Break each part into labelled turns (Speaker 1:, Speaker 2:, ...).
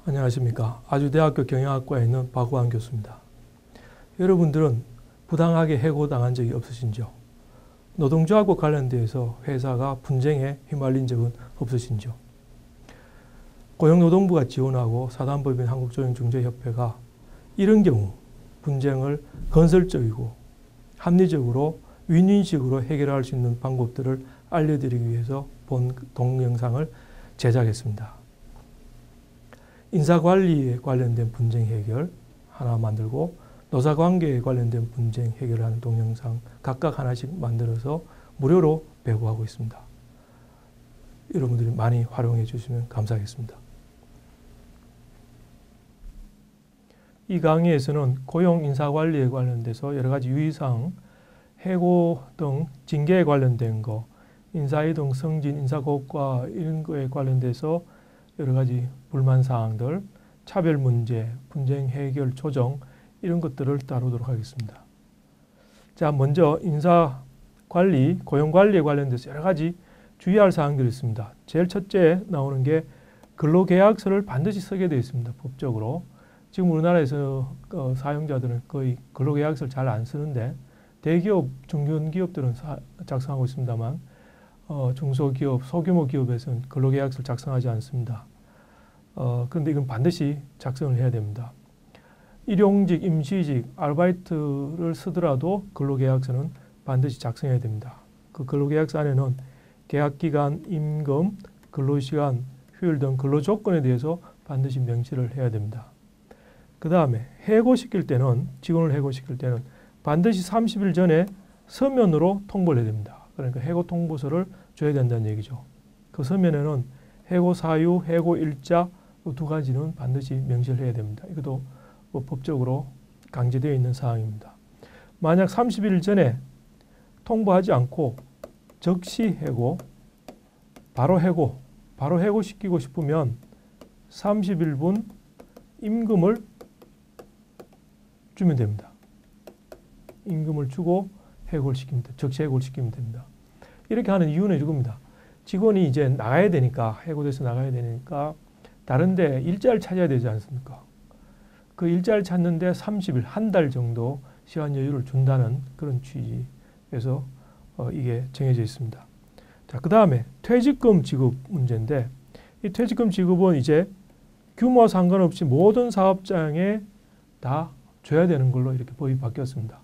Speaker 1: 안녕하십니까. 아주대학교 경영학과에 있는 박우환 교수입니다. 여러분들은 부당하게 해고당한 적이 없으신지요? 노동조합과 관련돼서 회사가 분쟁에 휘말린 적은 없으신지요? 고용노동부가 지원하고 사단법인 한국조용중재협회가 이런 경우 분쟁을 건설적이고 합리적으로 윈윈식으로 해결할 수 있는 방법들을 알려드리기 위해서 본 동영상을 제작했습니다. 인사관리에 관련된 분쟁 해결 하나 만들고 노사관계에 관련된 분쟁 해결하는 동영상 각각 하나씩 만들어서 무료로 배부하고 있습니다. 여러분들이 많이 활용해 주시면 감사하겠습니다. 이 강의에서는 고용 인사관리에 관련돼서 여러 가지 유의사항, 해고 등 징계에 관련된 거, 인사이동, 승진, 인사고과 이런 거에 관련돼서 여러 가지 불만사항들, 차별 문제, 분쟁 해결 조정 이런 것들을 다루도록 하겠습니다. 자, 먼저 인사관리, 고용관리에 관련돼서 여러 가지 주의할 사항들이 있습니다. 제일 첫째 나오는 게 근로계약서를 반드시 쓰게 되어 있습니다. 법적으로. 지금 우리나라에서 사용자들은 거의 근로계약서를 잘 안 쓰는데 대기업, 중견기업들은 작성하고 있습니다만 중소기업, 소규모 기업에서는 근로계약서를 작성하지 않습니다. 그런데 이건 반드시 작성을 해야 됩니다. 일용직, 임시직, 아르바이트를 쓰더라도 근로계약서는 반드시 작성해야 됩니다. 그 근로계약서 안에는 계약기간, 임금, 근로시간, 휴일 등 근로조건에 대해서 반드시 명시를 해야 됩니다. 그 다음에 해고시킬 때는, 직원을 해고시킬 때는 반드시 30일 전에 서면으로 통보를 해야 됩니다. 그러니까 해고 통보서를 줘야 된다는 얘기죠. 그 서면에는 해고 사유, 해고 일자 이 두 가지는 반드시 명시를 해야 됩니다. 이것도 법적으로 강제되어 있는 사항입니다. 만약 30일 전에 통보하지 않고 즉시 해고, 바로 해고시키고 싶으면 30일분 임금을 주면 됩니다. 임금을 주고 해고를 시킵니다. 즉시 해고를 시키면 됩니다. 이렇게 하는 이유는 이겁니다. 직원이 이제 나가야 되니까, 해고돼서 나가야 되니까 다른 데 일자를 찾아야 되지 않습니까? 그 일자를 찾는데 30일, 한 달 정도 시간 여유를 준다는 그런 취지에서 이게 정해져 있습니다. 자, 그 다음에 퇴직금 지급 문제인데 이 퇴직금 지급은 이제 규모와 상관없이 모든 사업장에 다 줘야 되는 걸로 이렇게 법이 바뀌었습니다.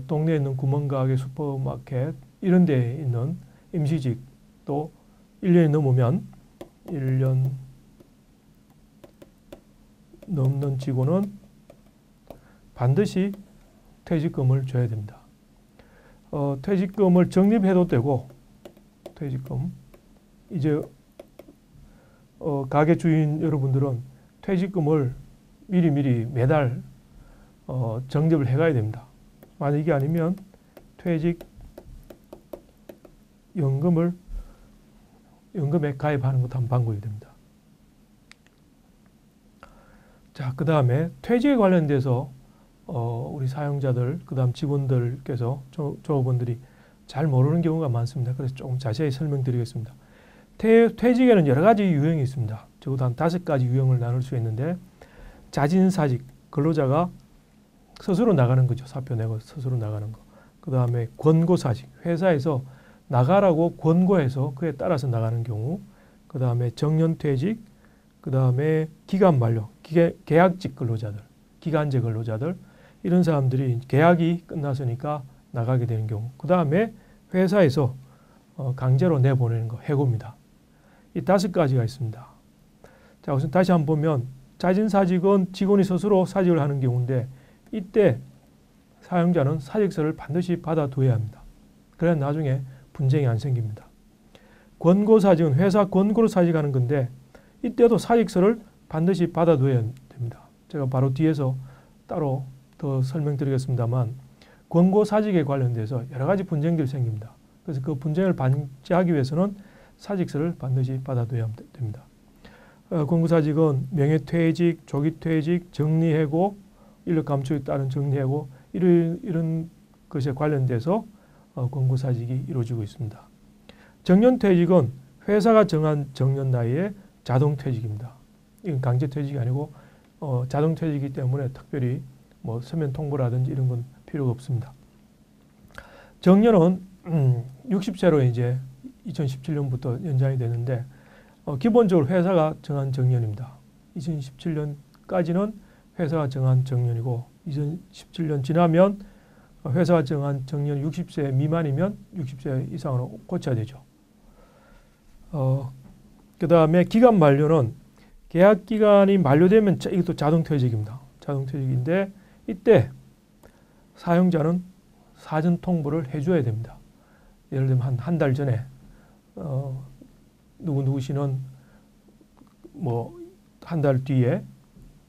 Speaker 1: 동네에 있는 구멍가게, 슈퍼마켓 이런 데에 있는 임시직 또 1년이 넘으면 1년 넘는 직원은 반드시 퇴직금을 줘야 됩니다. 퇴직금을 적립해도 되고 퇴직금 이제 가게 주인 여러분들은 퇴직금을 미리 매달 적립을 해가야 됩니다. 만약 이게 아니면 연금에 가입하는 것도 한 방법이 됩니다. 자, 그 다음에 퇴직에 관련돼서 우리 사용자들, 그 다음 직원들께서 조합원들이 잘 모르는 경우가 많습니다. 그래서 조금 자세히 설명드리겠습니다. 퇴직에는 여러 가지 유형이 있습니다. 적어도 한 5가지 유형을 나눌 수 있는데 자진사직, 근로자가 스스로 나가는 거죠. 사표 내고 스스로 나가는 거. 그 다음에 권고사직, 회사에서 나가라고 권고해서 그에 따라서 나가는 경우. 그 다음에 정년퇴직, 그 다음에 기간 만료, 계약직 근로자들, 기간제 근로자들 이런 사람들이 계약이 끝났으니까 나가게 되는 경우. 그 다음에 회사에서 강제로 내보내는 거, 해고입니다. 이 5가지가 있습니다. 자, 우선 다시 한번 보면 자진사직은 직원이 스스로 사직을 하는 경우인데 이때 사용자는 사직서를 반드시 받아둬야 합니다. 그래야 나중에 분쟁이 안 생깁니다. 권고사직은 회사 권고로 사직하는 건데 이때도 사직서를 반드시 받아둬야 됩니다. 제가 바로 뒤에서 따로 더 설명드리겠습니다만 권고사직에 관련돼서 여러 가지 분쟁들이 생깁니다. 그래서 그 분쟁을 방지하기 위해서는 사직서를 반드시 받아둬야 됩니다. 권고사직은 명예퇴직, 조기퇴직, 정리해고, 인력 감축에 따른 정리해고 이런 것에 관련돼서 권고사직이 이루어지고 있습니다. 정년퇴직은 회사가 정한 정년 나이에 자동퇴직입니다. 이건 강제퇴직이 아니고 자동퇴직이기 때문에 특별히 뭐 서면 통보라든지 이런 건 필요가 없습니다. 정년은 60세로 이제 2017년부터 연장이 되는데 기본적으로 회사가 정한 정년입니다. 2017년까지는 회사가 정한 정년이고 2017년 지나면 회사가 정한 정년이 60세 미만이면 60세 이상으로 고쳐야 되죠. 그 다음에 기간 만료는 계약 기간이 만료되면 이것도 자동퇴직입니다. 자동퇴직인데 이때 사용자는 사전 통보를 해줘야 됩니다. 예를 들면 한 달 전에 누구 씨는 뭐 한 달 뒤에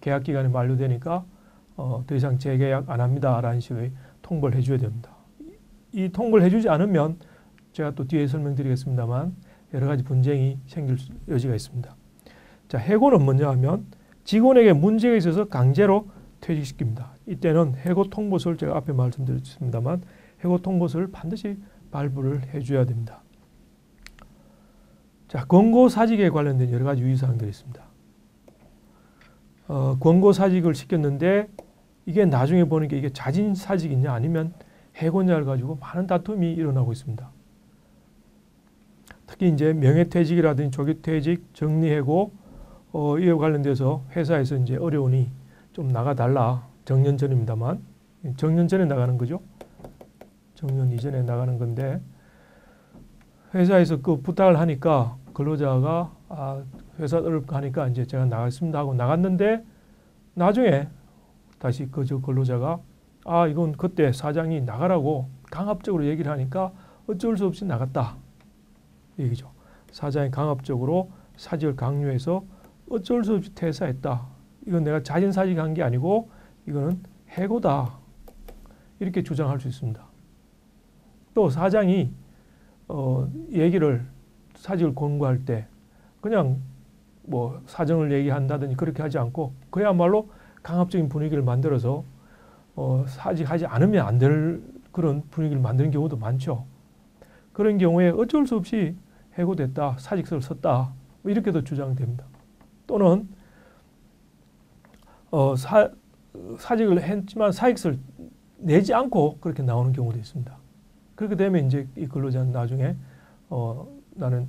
Speaker 1: 계약 기간이 만료되니까 더 이상 재계약 안 합니다라는 식의 통보를 해줘야 됩니다. 이 통보를 해주지 않으면 제가 또 뒤에 설명드리겠습니다만 여러 가지 분쟁이 생길 여지가 있습니다. 자, 해고는 뭐냐 하면 직원에게 문제가 있어서 강제로 퇴직시킵니다. 이때는 해고 통보서를 제가 앞에 말씀드렸습니다만 해고 통보서를 반드시 발부를 해줘야 됩니다. 자, 권고사직에 관련된 여러 가지 유의사항들이 있습니다. 권고사직을 시켰는데 이게 나중에 보는 게 이게 자진사직이냐 아니면 해고냐를 가지고 많은 다툼이 일어나고 있습니다. 특히 이제 명예퇴직이라든지 조기퇴직, 정리해고 이에 관련돼서 회사에서 이제 어려우니 좀 나가달라. 정년 전입니다만 정년 전에 나가는 거죠. 정년 이전에 나가는 건데 회사에서 그 부탁을 하니까 근로자가 회사 어렵고 하니까 이제 제가 나가겠습니다 하고 나갔는데 나중에 다시 저 근로자가 이건 그때 사장이 나가라고 강압적으로 얘기를 하니까 어쩔 수 없이 나갔다. 얘기죠. 사장이 강압적으로 사직을 강요해서 어쩔 수 없이 퇴사했다. 이건 내가 자진사직한 게 아니고 이거는 해고다. 이렇게 주장할 수 있습니다. 또 사장이 얘기를 사직을 권고할 때 그냥 뭐 사정을 얘기한다든지 그렇게 하지 않고 그야말로 강압적인 분위기를 만들어서 사직하지 않으면 안 될 그런 분위기를 만드는 경우도 많죠. 그런 경우에 어쩔 수 없이 해고됐다, 사직서를 썼다 뭐 이렇게도 주장됩니다. 또는 사직을 했지만 사직서를 내지 않고 그렇게 나오는 경우도 있습니다. 그렇게 되면 이제 이 근로자는 나중에 나는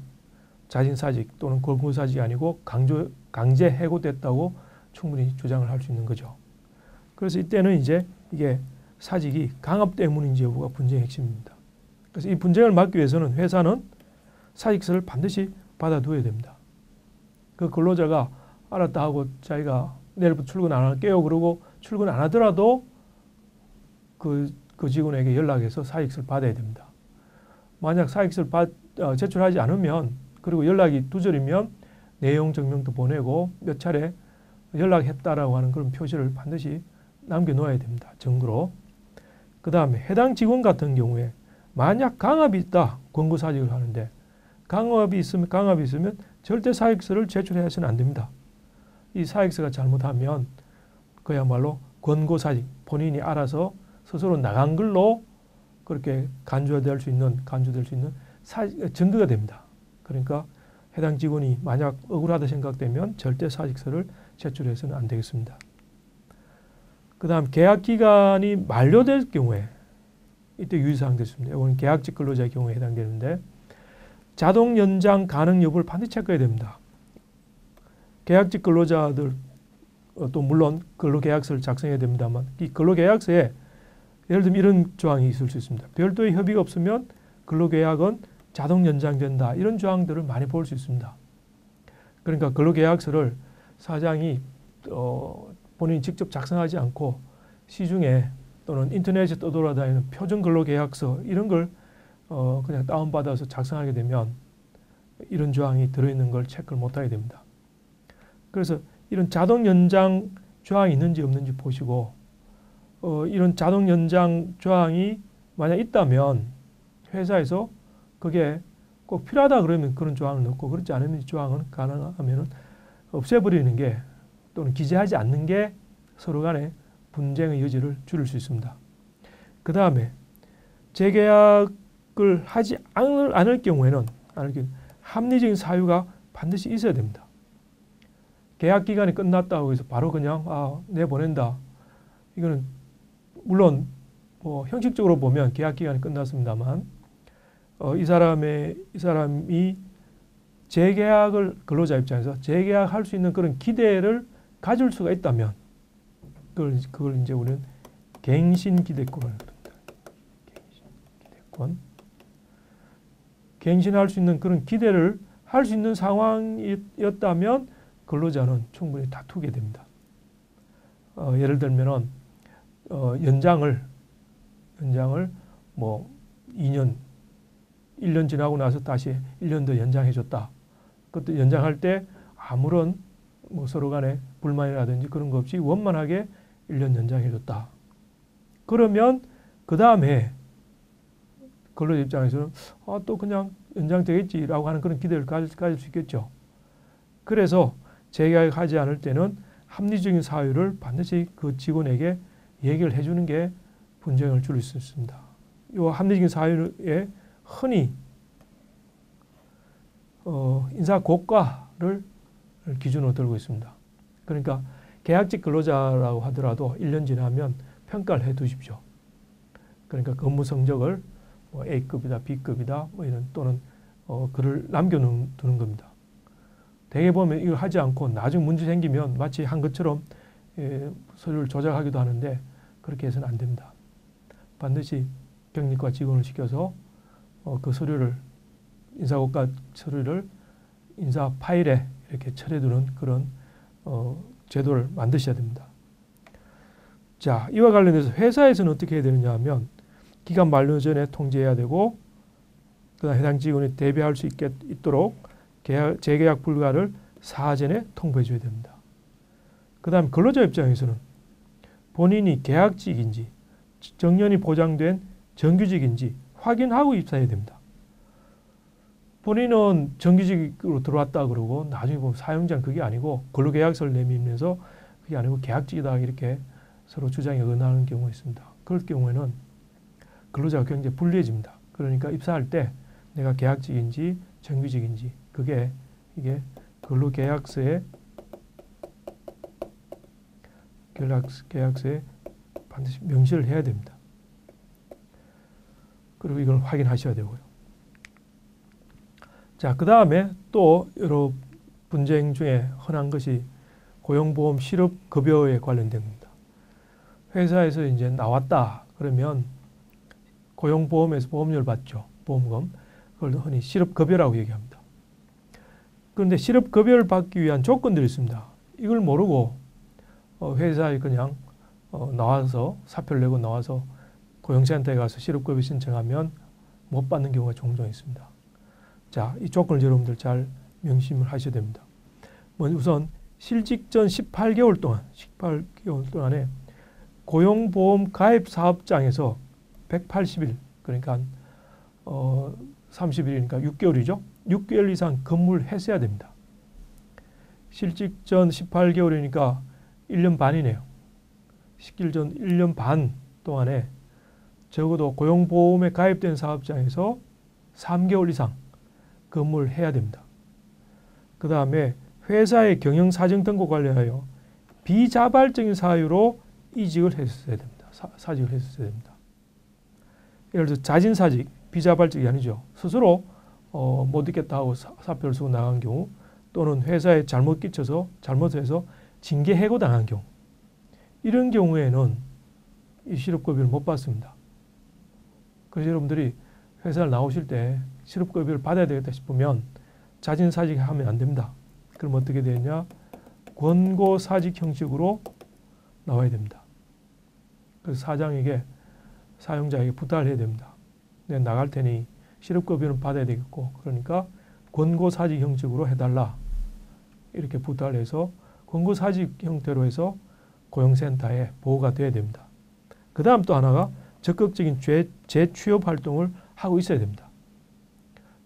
Speaker 1: 자진사직 또는 권고사직이 아니고 강제 해고됐다고 충분히 주장을 할 수 있는 거죠. 그래서 이때는 이제 이게 사직이 강압 때문인지 여부가 분쟁의 핵심입니다. 그래서 이 분쟁을 막기 위해서는 회사는 사직서를 반드시 받아둬야 됩니다. 그 근로자가 알았다 하고 자기가 내일부터 출근 안 할게요 그러고 출근 안 하더라도 그 직원에게 연락해서 사직서를 받아야 됩니다. 만약 사직서를 제출하지 않으면 그리고 연락이 두절이면 내용 증명도 보내고 몇 차례 연락했다라고 하는 그런 표시를 반드시 남겨놓아야 됩니다. 증거로. 그 다음에 해당 직원 같은 경우에 만약 강압이 있다. 권고사직을 하는데 강압이 있으면 절대 사직서를 제출해서는 안 됩니다. 이 사직서가 잘못하면 그야말로 권고사직 본인이 알아서 스스로 나간 걸로 그렇게 간주될 수 있는 증거가 됩니다. 그러니까 해당 직원이 만약 억울하다 생각되면 절대 사직서를 제출해서는 안 되겠습니다. 그 다음 계약 기간이 만료될 경우에 이때 유의사항도 있습니다. 이건 계약직 근로자의 경우에 해당되는데 자동 연장 가능 여부를 반드시 체크해야 됩니다. 계약직 근로자들 또 물론 근로계약서를 작성해야 됩니다만 이 근로계약서에 예를 들면 이런 조항이 있을 수 있습니다. 별도의 협의가 없으면 근로계약은 자동 연장된다. 이런 조항들을 많이 볼 수 있습니다. 그러니까 근로계약서를 사장이 본인이 직접 작성하지 않고 시중에 또는 인터넷에 떠돌아다니는 표준 근로계약서 이런 걸 그냥 다운받아서 작성하게 되면 이런 조항이 들어있는 걸 체크를 못하게 됩니다. 그래서 이런 자동 연장 조항이 있는지 없는지 보시고 이런 자동 연장 조항이 만약 있다면 회사에서 그게 꼭 필요하다 그러면 그런 조항을 넣고 그렇지 않으면 이 조항은 가능하면 없애버리는 게 또는 기재하지 않는 게 서로 간에 분쟁의 여지를 줄일 수 있습니다. 그 다음에 재계약을 하지 않을 경우에는 합리적인 사유가 반드시 있어야 됩니다. 계약 기간이 끝났다고 해서 바로 그냥 내보낸다. 이거는 물론 뭐 형식적으로 보면 계약 기간이 끝났습니다만 이 사람이 재계약을 근로자 입장에서 재계약할 수 있는 그런 기대를 가질 수가 있다면 그걸 이제 우리는 갱신 기대권을 부릅니다. 갱신할 수 있는 그런 기대를 할 수 있는 상황이었다면 근로자는 충분히 다투게 됩니다. 예를 들면은 연장을 뭐 2년, 1년 지나고 나서 다시 1년 더 연장해줬다. 그때 연장할 때 아무런 뭐 서로 간에 불만이라든지 그런 거 없이 원만하게 1년 연장해줬다. 그러면 그 다음에 근로자 입장에서는 또 그냥 연장되겠지라고 하는 그런 기대를 가질 수 있겠죠. 그래서 재계약하지 않을 때는 합리적인 사유를 반드시 그 직원에게 얘기를 해주는 게 분쟁을 줄일 수 있습니다. 이 합리적인 사유에 흔히 인사고과를 기준으로 들고 있습니다. 그러니까 계약직 근로자라고 하더라도 1년 지나면 평가를 해 두십시오. 그러니까 근무 성적을 뭐 A급이다, B급이다, 뭐 이런 또는 글을 남겨두는 겁니다. 대개 보면 이걸 하지 않고 나중 문제 생기면 마치 한 것처럼 서류를 조작하기도 하는데 그렇게 해서는 안 됩니다. 반드시 경력과 직원을 시켜서 그 서류를 인사고과 서류를 인사 파일에 이렇게 처리해두는 그런 제도를 만드셔야 됩니다. 자, 이와 관련해서 회사에서는 어떻게 해야 되느냐 하면 기간 만료 전에 통지해야 되고 그다음 해당 직원이 대비할 수 있도록 재계약 불가를 사전에 통보해 줘야 됩니다. 그 다음 근로자 입장에서는 본인이 계약직인지 정년이 보장된 정규직인지 확인하고 입사해야 됩니다. 본인은 정규직으로 들어왔다 그러고 나중에 보면 사용자는 그게 아니고 근로계약서를 내밀면서 그게 아니고 계약직이다 이렇게 서로 주장이 은하는 경우가 있습니다. 그럴 경우에는 근로자가 굉장히 불리해집니다. 그러니까 입사할 때 내가 계약직인지 정규직인지 이게 근로계약서에 반드시 명시를 해야 됩니다. 그리고 이걸 확인하셔야 되고요. 자, 그 다음에 또 여러 분쟁 중에 흔한 것이 고용보험 실업급여에 관련된 겁니다. 회사에서 이제 나왔다 그러면 고용보험에서 보험료를 받죠. 보험금. 그걸 흔히 실업급여라고 얘기합니다. 그런데 실업급여를 받기 위한 조건들이 있습니다. 이걸 모르고 회사에 그냥 나와서 사표를 내고 나와서 고용센터에 가서 실업급여 신청하면 못 받는 경우가 종종 있습니다. 자, 이 조건을 여러분들 잘 명심을 하셔야 됩니다. 우선 실직 전 18개월 동안에 고용보험 가입 사업장에서 180일 그러니까 30일이니까 6개월이죠. 6개월 이상 근무를 했어야 됩니다. 실직 전 18개월이니까 1년 반이네요. 실직 전 1년 반 동안에 적어도 고용보험에 가입된 사업장에서 3개월 이상 근무를 해야 됩니다. 그 다음에 회사의 경영사정 등과 관련하여 비자발적인 사유로 이직을 했어야 됩니다. 사직을 했어야 됩니다. 예를 들어 자진사직, 비자발적이 아니죠. 스스로 못 있겠다 하고 사표를 쓰고 나간 경우 또는 회사에 잘못해서 징계 해고당한 경우 이런 경우에는 이 실업급여를 못 받습니다. 그래서 여러분들이 회사를 나오실 때 실업급여를 받아야 되겠다 싶으면 자진사직하면 안 됩니다. 그럼 어떻게 되느냐? 권고사직 형식으로 나와야 됩니다. 그래서 사장에게 사용자에게 부탁을 해야 됩니다. 내가 나갈 테니 실업급여는 받아야 되겠고 그러니까 권고사직 형식으로 해달라 이렇게 부탁을 해서 권고사직 형태로 해서 고용센터에 보고가 돼야 됩니다. 그 다음 또 하나가 적극적인 재취업 활동을 하고 있어야 됩니다.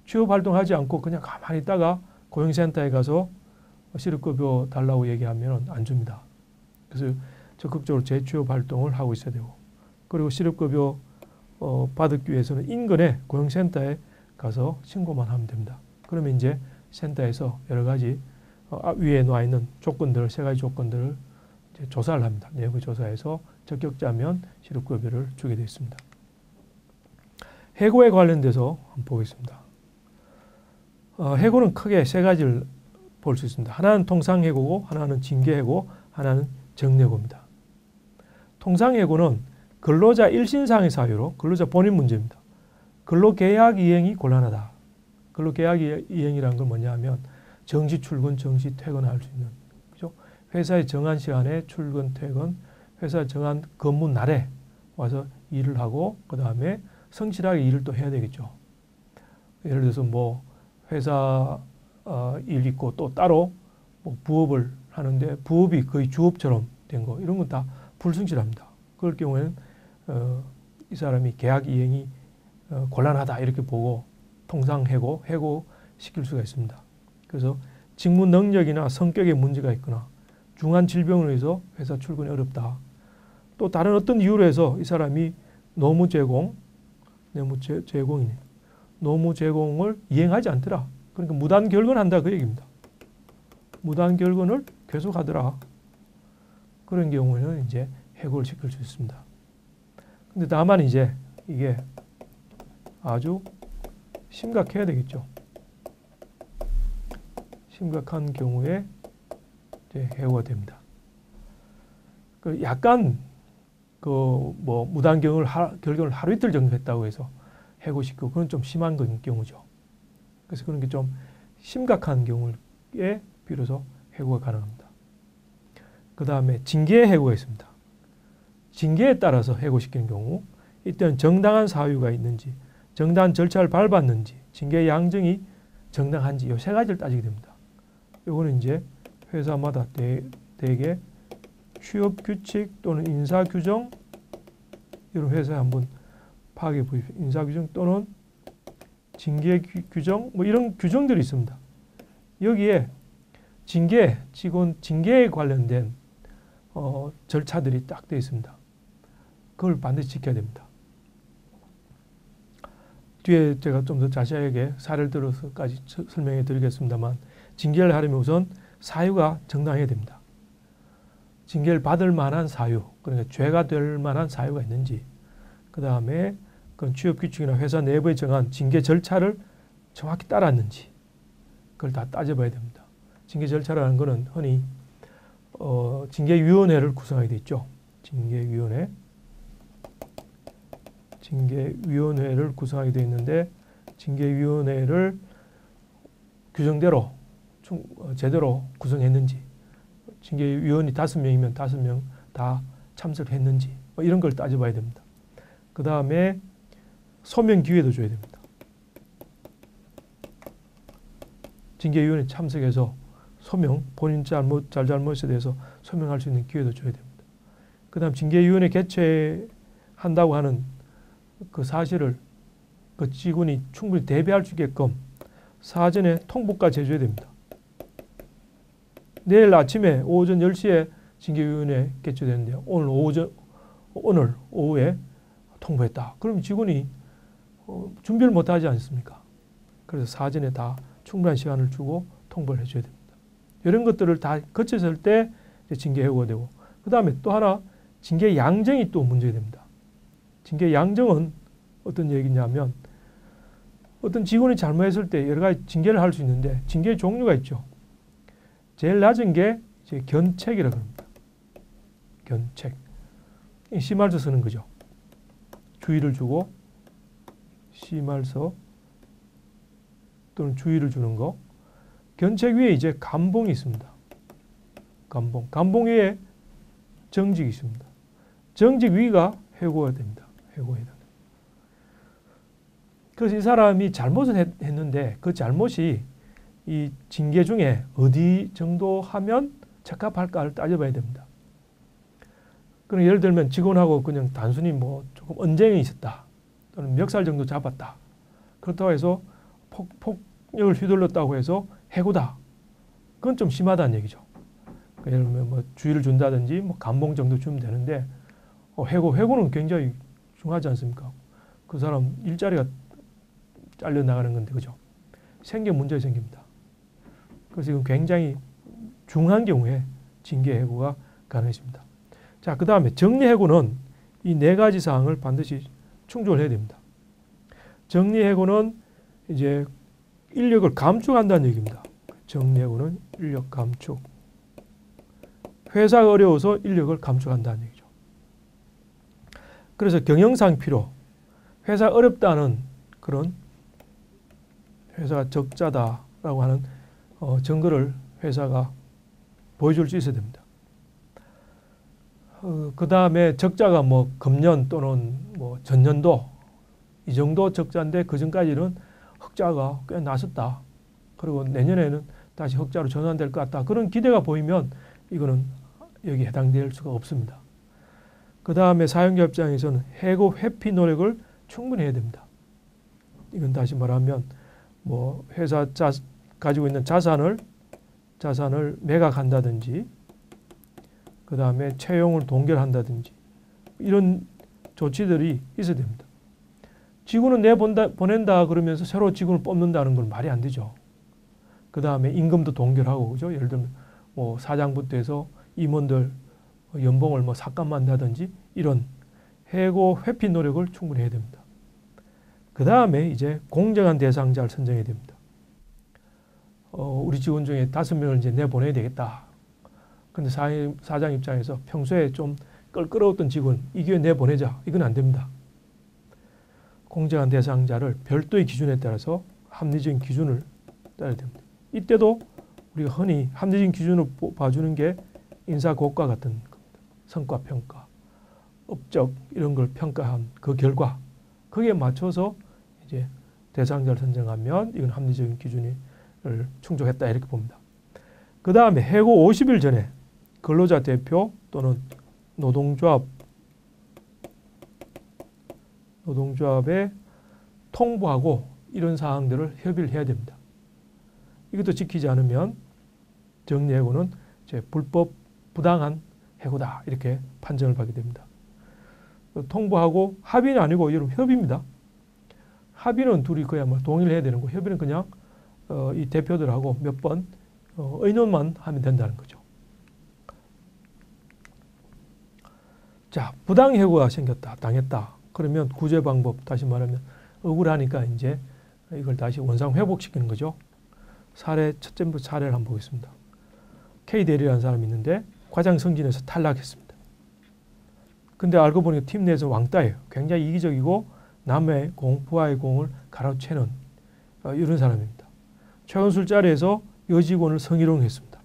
Speaker 1: 취업 활동하지 않고 그냥 가만히 있다가 고용센터에 가서 실업급여 달라고 얘기하면 안 줍니다. 그래서 적극적으로 재취업 활동을 하고 있어야 되고 그리고 실업급여 받기 위해서는 인근에 고용센터에 가서 신고만 하면 됩니다. 그러면 이제 센터에서 여러 가지 위에 나와 있는 조건들, 세 가지 조건들을 이제 조사를 합니다. 내부 조사해서 적격자면 시급급여를 주게 되어 있습니다. 해고에 관련돼서 한번 보겠습니다. 해고는 크게 세 가지를 볼 수 있습니다. 하나는 통상해고고, 하나는 징계해고, 하나는 정례고입니다. 통상해고는 근로자 일신상의 사유로 근로자 본인 문제입니다. 근로계약 이행이 곤란하다. 근로계약 이행이라는 건 뭐냐 하면 정시 출근, 정시 퇴근할 수 있는, 그죠? 회사의 정한 시간에 출근, 퇴근, 회사 정한 근무 날에 와서 일을 하고 그 다음에 성실하게 일을 또 해야 되겠죠. 예를 들어서 뭐 회사 일 있고 또 따로 뭐 부업을 하는데 부업이 거의 주업처럼 된 거, 이런 건 다 불성실합니다. 그럴 경우에는 이 사람이 계약 이행이 곤란하다 이렇게 보고 통상해고, 해고시킬 수가 있습니다. 그래서 직무 능력이나 성격에 문제가 있거나 중한 질병으로 해서 회사 출근이 어렵다. 또 다른 어떤 이유로 해서 이 사람이 노무 제공을 이행하지 않더라. 그러니까 무단 결근한다 그 얘기입니다. 무단 결근을 계속하더라. 그런 경우에는 이제 해고를 시킬 수 있습니다. 근데 다만 이제 이게 아주 심각해야 되겠죠. 심각한 경우에 이제 해고가 됩니다. 약간 뭐 무단 결근을 하루 이틀 정도 했다고 해서 해고시키고, 그건 좀 심한 경우죠. 그래서 그런 게 좀 심각한 경우에 비로소 해고가 가능합니다. 그 다음에 징계 해고가 있습니다. 징계에 따라서 해고시키는 경우, 이때는 정당한 사유가 있는지, 정당한 절차를 밟았는지, 징계 양정이 정당한지 이 세 가지를 따지게 됩니다. 이거는 이제 회사마다 대개 취업 규칙 또는 인사 규정, 이런 회사에 한번 파악해 보십시오. 인사 규정 또는 징계 규정, 뭐 이런 규정들이 있습니다. 여기에 직원 징계에 관련된 절차들이 딱 되어 있습니다. 그걸 반드시 지켜야 됩니다. 뒤에 제가 좀 더 자세하게 사례를 들어서까지 설명해 드리겠습니다만, 징계를 하려면 우선 사유가 정당해야 됩니다. 징계를 받을 만한 사유, 그러니까 죄가 될 만한 사유가 있는지, 그 다음에 그런 취업 규칙이나 회사 내부에 정한 징계 절차를 정확히 따랐는지, 그걸 다 따져봐야 됩니다. 징계 절차라는 것은 흔히 징계위원회를 구성하게 돼 있죠. 징계위원회를 구성하게 되어 있는데, 징계위원회를 규정대로 제대로 구성했는지, 징계위원이 5명이면 5명 다 참석했는지, 뭐 이런 걸 따져봐야 됩니다. 그 다음에 소명 기회도 줘야 됩니다. 징계위원회 참석해서 소명, 본인 잘잘못에 대해서 소명할 수 있는 기회도 줘야 됩니다. 그 다음 징계위원회 개최한다고 하는 그 사실을 그 직원이 충분히 대비할 수 있게끔 사전에 통보까지 해줘야 됩니다. 내일 아침에 오전 10시에 징계위원회 개최되는데요. 오늘 오후에 통보했다. 그럼 직원이 준비를 못하지 않습니까? 그래서 사전에 다 충분한 시간을 주고 통보를 해줘야 됩니다. 이런 것들을 다 거쳤을 때 징계 해고가 되고, 그 다음에 또 하나 징계 양정이 또 문제가 됩니다. 징계 양정은 어떤 얘기냐면, 어떤 직원이 잘못했을 때 여러 가지 징계를 할 수 있는데 징계의 종류가 있죠. 제일 낮은 게 이제 견책이라고 합니다. 견책. 심할서 쓰는 거죠. 주의를 주고 심할서 또는 주의를 주는 거. 견책 위에 이제 감봉이 있습니다. 감봉 위에 정직이 있습니다. 정직 위가 해고가 됩니다. 해고해야 됩니다. 그래서 이 사람이 잘못을 했는데 그 잘못이 이 징계 중에 어디 정도 하면 적합할까를 따져봐야 됩니다. 그럼 예를 들면 직원하고 그냥 단순히 뭐 조금 언쟁이 있었다, 또는 멱살 정도 잡았다, 그렇다고 해서 폭력을 휘둘렀다고 해서 해고다, 그건 좀 심하다는 얘기죠. 예를 들면 뭐 주의를 준다든지 뭐 감봉 정도 주면 되는데, 해고는 굉장히 중요하지 않습니까? 그 사람 일자리가 잘려 나가는 건데, 그죠? 문제가 생깁니다. 그래서 이건 굉장히 중한 경우에 징계 해고가 가능해집니다. 자, 그 다음에 정리해고는 이 네 가지 사항을 반드시 충족을 해야 됩니다. 정리해고는 이제 인력을 감축한다는 얘기입니다. 정리해고는 인력 감축. 회사가 어려워서 인력을 감축한다는 얘기죠. 그래서 경영상 필요, 회사 어렵다는 그런 회사가 적자다라고 하는 증거를 회사가 보여줄 수 있어야 됩니다. 그 다음에 적자가 뭐 금년 또는 뭐 전년도 이 정도 적자인데 그 전까지는 흑자가 꽤 났었다. 그리고 내년에는 다시 흑자로 전환될 것 같다. 그런 기대가 보이면 이거는 여기에 해당될 수가 없습니다. 그 다음에 사용자 입장에서는 해고 회피 노력을 충분히 해야 됩니다. 이건 다시 말하면 뭐 회사 가지고 있는 자산을 매각한다든지 그 다음에 채용을 동결한다든지 이런 조치들이 있어야 됩니다. 직원은 보낸다 그러면서 새로 직원을 뽑는다는 건 말이 안 되죠. 그 다음에 임금도 동결하고, 그죠? 예를 들면 뭐 사장부터 해서 임원들 연봉을 뭐 삭감한다든지 이런 해고 회피 노력을 충분히 해야 됩니다. 그 다음에 이제 공정한 대상자를 선정해야 됩니다. 우리 직원 중에 5명을 이제 내보내야 되겠다. 근데 사장 입장에서 평소에 좀 껄끄러웠던 직원 이 기회에 내보내자. 이건 안 됩니다. 공정한 대상자를 별도의 기준에 따라서 합리적인 기준을 따라야 됩니다. 이때도 우리가 흔히 합리적인 기준을 봐주는 게 인사고과 같은 겁니다. 성과평가, 업적 이런 걸 평가한 그 결과 거기에 맞춰서 이제 대상자를 선정하면 이건 합리적인 기준을 충족했다 이렇게 봅니다. 그 다음에 해고 50일 전에 근로자 대표 또는 노동조합에 통보하고 이런 사항들을 협의를 해야 됩니다. 이것도 지키지 않으면 정리해고는 불법 부당한 해고다 이렇게 판정을 받게 됩니다. 통보하고 합의는 아니고 여러분 협의입니다. 합의는 둘이 그야말로 동의를 해야 되는 거. 협의는 그냥 이 대표들하고 몇 번 의논만 하면 된다는 거죠. 자, 부당해고가 생겼다, 당했다. 그러면 구제 방법, 다시 말하면 억울하니까 이제 이걸 다시 원상 회복시키는 거죠. 첫째 사례를 한번 보겠습니다. K대리라는 사람이 있는데 과장 승진에서 탈락했습니다. 근데 알고 보니까 팀 내에서 왕따예요. 굉장히 이기적이고 남의 공, 부하의 공을 가로채는 이런 사람입니다. 최근 술자리에서 여직원을 성희롱했습니다.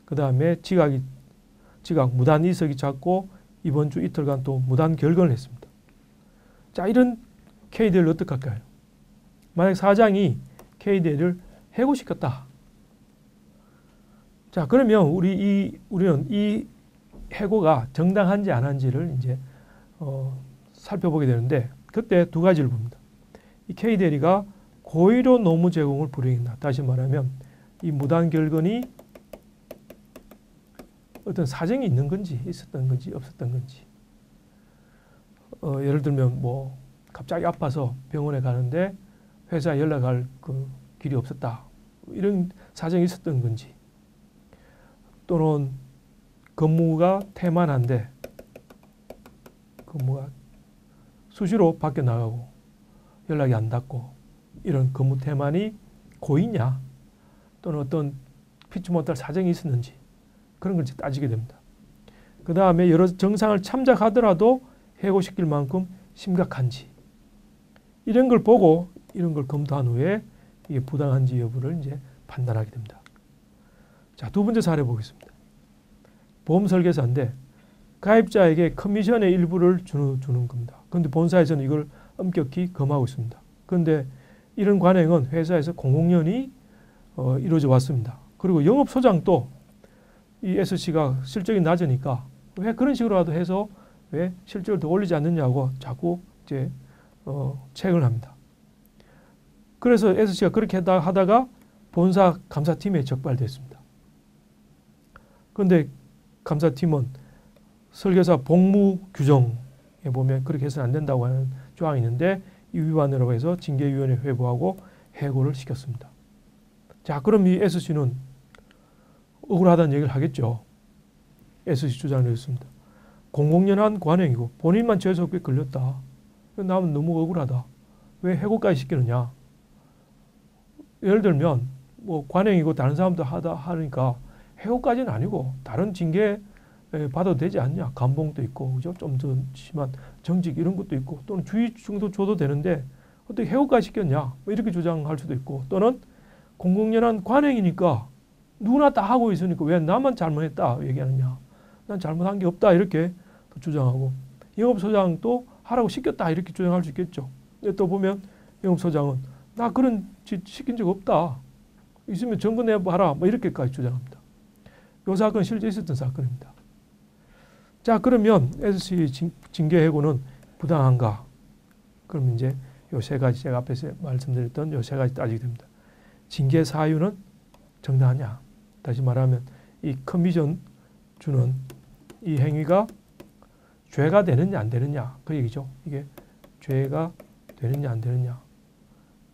Speaker 1: 그 다음에 지각 무단 이석이 잦고 이번 주 이틀간 또 무단 결근을 했습니다. 자, 이런 K대리를 어떻게 할까요? 만약 사장이 K대리를 해고시켰다. 자, 그러면 우리는 이 해고가 정당한지 안 한지를 이제 살펴보게 되는데 그때 두 가지를 봅니다. 이 K대리가 고의로 노무 제공을 불이행했나. 다시 말하면 이 무단 결근이 어떤 사정이 있는 건지 있었던 건지 없었던 건지 예를 들면 뭐 갑자기 아파서 병원에 가는데 회사에 연락할 그 길이 없었다. 이런 사정이 있었던 건지 또는 근무가 태만한데 근무가 수시로 밖에 나가고 연락이 안 닿고 이런 근무 태만이 고의냐 또는 어떤 피치 못할 사정이 있었는지 그런 걸 따지게 됩니다. 그 다음에 여러 정상을 참작하더라도 해고시킬 만큼 심각한지 이런 걸 보고 이런 걸 검토한 후에 이게 부당한지 여부를 이제 판단하게 됩니다. 자, 두 번째 사례 보겠습니다. 보험 설계사인데 가입자에게 커미션의 일부를 주는 겁니다. 그런데 본사에서는 이걸 엄격히 금하고 있습니다. 그런데 이런 관행은 회사에서 공공연히 이루어져 왔습니다. 그리고 영업소장도 이 SC가 실적이 낮으니까 왜 그런 식으로라도 해서 왜 실적을 더 올리지 않느냐고 자꾸 이제 체행을 합니다. 그래서 SC가 그렇게 하다가 본사 감사팀에 적발됐습니다. 그런데 감사팀은 설계사 복무 규정에 보면 그렇게 해서는 안 된다고 하는 조항이 있는데 이 위반이라고 해서 징계위원회에 회부하고 해고를 시켰습니다. 자, 그럼 이 SC는 억울하다는 얘기를 하겠죠. SC 주장을 했습니다. 공공연한 관행이고 본인만 죄수없게 걸렸다. 나는 너무 억울하다. 왜 해고까지 시키느냐. 예를 들면 뭐 관행이고 다른 사람도 하니까 해고까지는 아니고 다른 징계 받아도 되지 않냐. 감봉도 있고 그죠? 좀 더 심한 정직 이런 것도 있고 또는 주의 정도 줘도 되는데 어떻게 해고까지 시켰냐. 뭐 이렇게 주장할 수도 있고 또는 공공연한 관행이니까 누구나 다 하고 있으니까 왜 나만 잘못했다 얘기하느냐. 난 잘못한 게 없다 이렇게 주장하고 영업소장도 하라고 시켰다 이렇게 주장할 수 있겠죠. 또 보면 영업소장은 나 그런 짓 시킨 적 없다. 있으면 증거내봐라 뭐 이렇게까지 주장합니다. 이 사건은 실제 있었던 사건입니다. 자 그러면 SC 징계 해고는 부당한가? 그럼 이제 요 세 가지 제가 앞에서 말씀드렸던 요 세 가지 따지게 됩니다. 징계 사유는 정당하냐? 다시 말하면 이 커미션 주는 이 행위가 죄가 되느냐 안 되느냐 그 얘기죠. 이게 죄가 되느냐 안 되느냐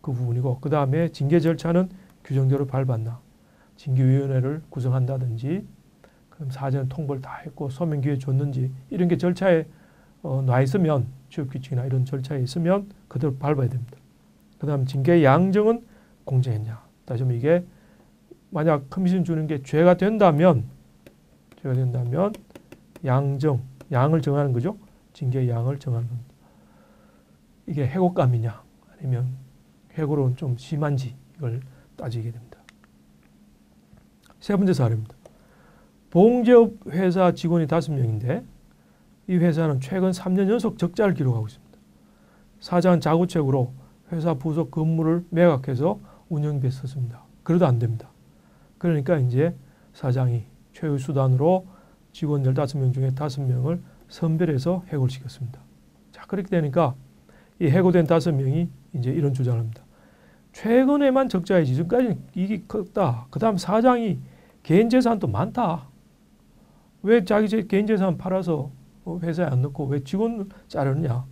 Speaker 1: 그 부분이고 그 다음에 징계 절차는 규정대로 밟았나. 징계위원회를 구성한다든지 그럼 사전 통보를 다 했고 소명 기회 줬는지 이런 게 절차에 놔 있으면 취업규칙이나 이런 절차에 있으면 그대로 밟아야 됩니다. 그 다음 징계 양정은 공정했냐. 다시 말하면 이게 만약 커미션 주는 게 죄가 된다면 양을 정하는 거죠. 징계 양을 정하는 겁니다. 이게 해고감이냐 아니면 해고로는 좀 심한지 이걸 따지게 됩니다. 세 번째 사례입니다. 봉제업 회사 직원이 5명인데 이 회사는 최근 3년 연속 적자를 기록하고 있습니다. 사장은 자구책으로 회사 부속 건물을 매각해서 운영비에 썼습니다. 그래도 안 됩니다. 그러니까 이제 사장이 최후 수단으로 직원 15명 중에 5명을 선별해서 해고를 시켰습니다. 자, 그렇게 되니까 이 해고된 5명이 이제 이런 주장을 합니다. 최근에만 적자이지 지금까지는 이익이 컸다. 그 다음 사장이 개인 재산도 많다. 왜 자기 개인 재산 팔아서 회사에 안 넣고 왜 직원을 자르느냐.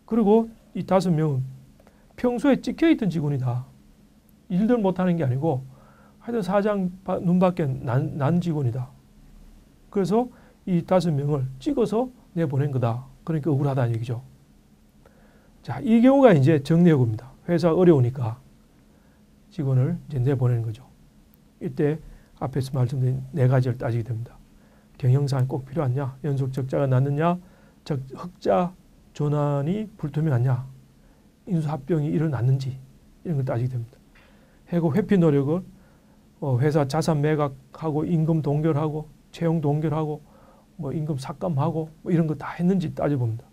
Speaker 1: 그리고 이 5명은 평소에 찍혀있던 직원이다. 일들 못하는 게 아니고 하여튼 사장 눈밖에 난 직원이다. 그래서 이 5명을 찍어서 내보낸 거다. 그러니까 억울하다는 얘기죠. 자, 이 경우가 이제 정리해고입니다. 회사가 어려우니까 직원을 이제 내보내는 거죠. 이때 앞에서 말씀드린 4가지를 따지게 됩니다. 경영상이 꼭 필요하냐, 연속 적자가 났느냐, 흑자 전환이 불투명하냐, 인수합병이 일어났는지 이런 걸 따지게 됩니다. 해고 회피 노력을 회사 자산 매각하고 임금 동결하고 채용 동결하고 뭐 임금 삭감하고 뭐 이런 거 다 했는지 따져봅니다.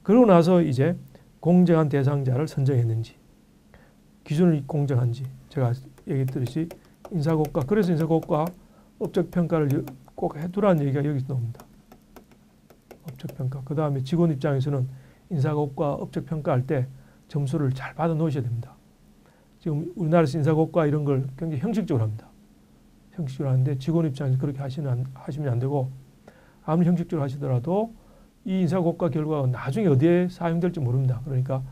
Speaker 1: 그러고 나서 이제 공정한 대상자를 선정했는지 기준이 공정한지 제가 얘기했듯이 인사고과 그래서 인사고과 업적평가를 꼭 해두라는 얘기가 여기서 나옵니다. 업적평가. 그 다음에 직원 입장에서는 인사고과 업적평가할 때 점수를 잘 받아 놓으셔야 됩니다. 지금 우리나라에서 인사고과 이런 걸 굉장히 형식적으로 합니다. 형식적으로 하는데 직원 입장에서 그렇게 하시면 안 되고 아무리 형식적으로 하시더라도 이 인사고과 결과가 나중에 어디에 사용될지 모릅니다. 그러니까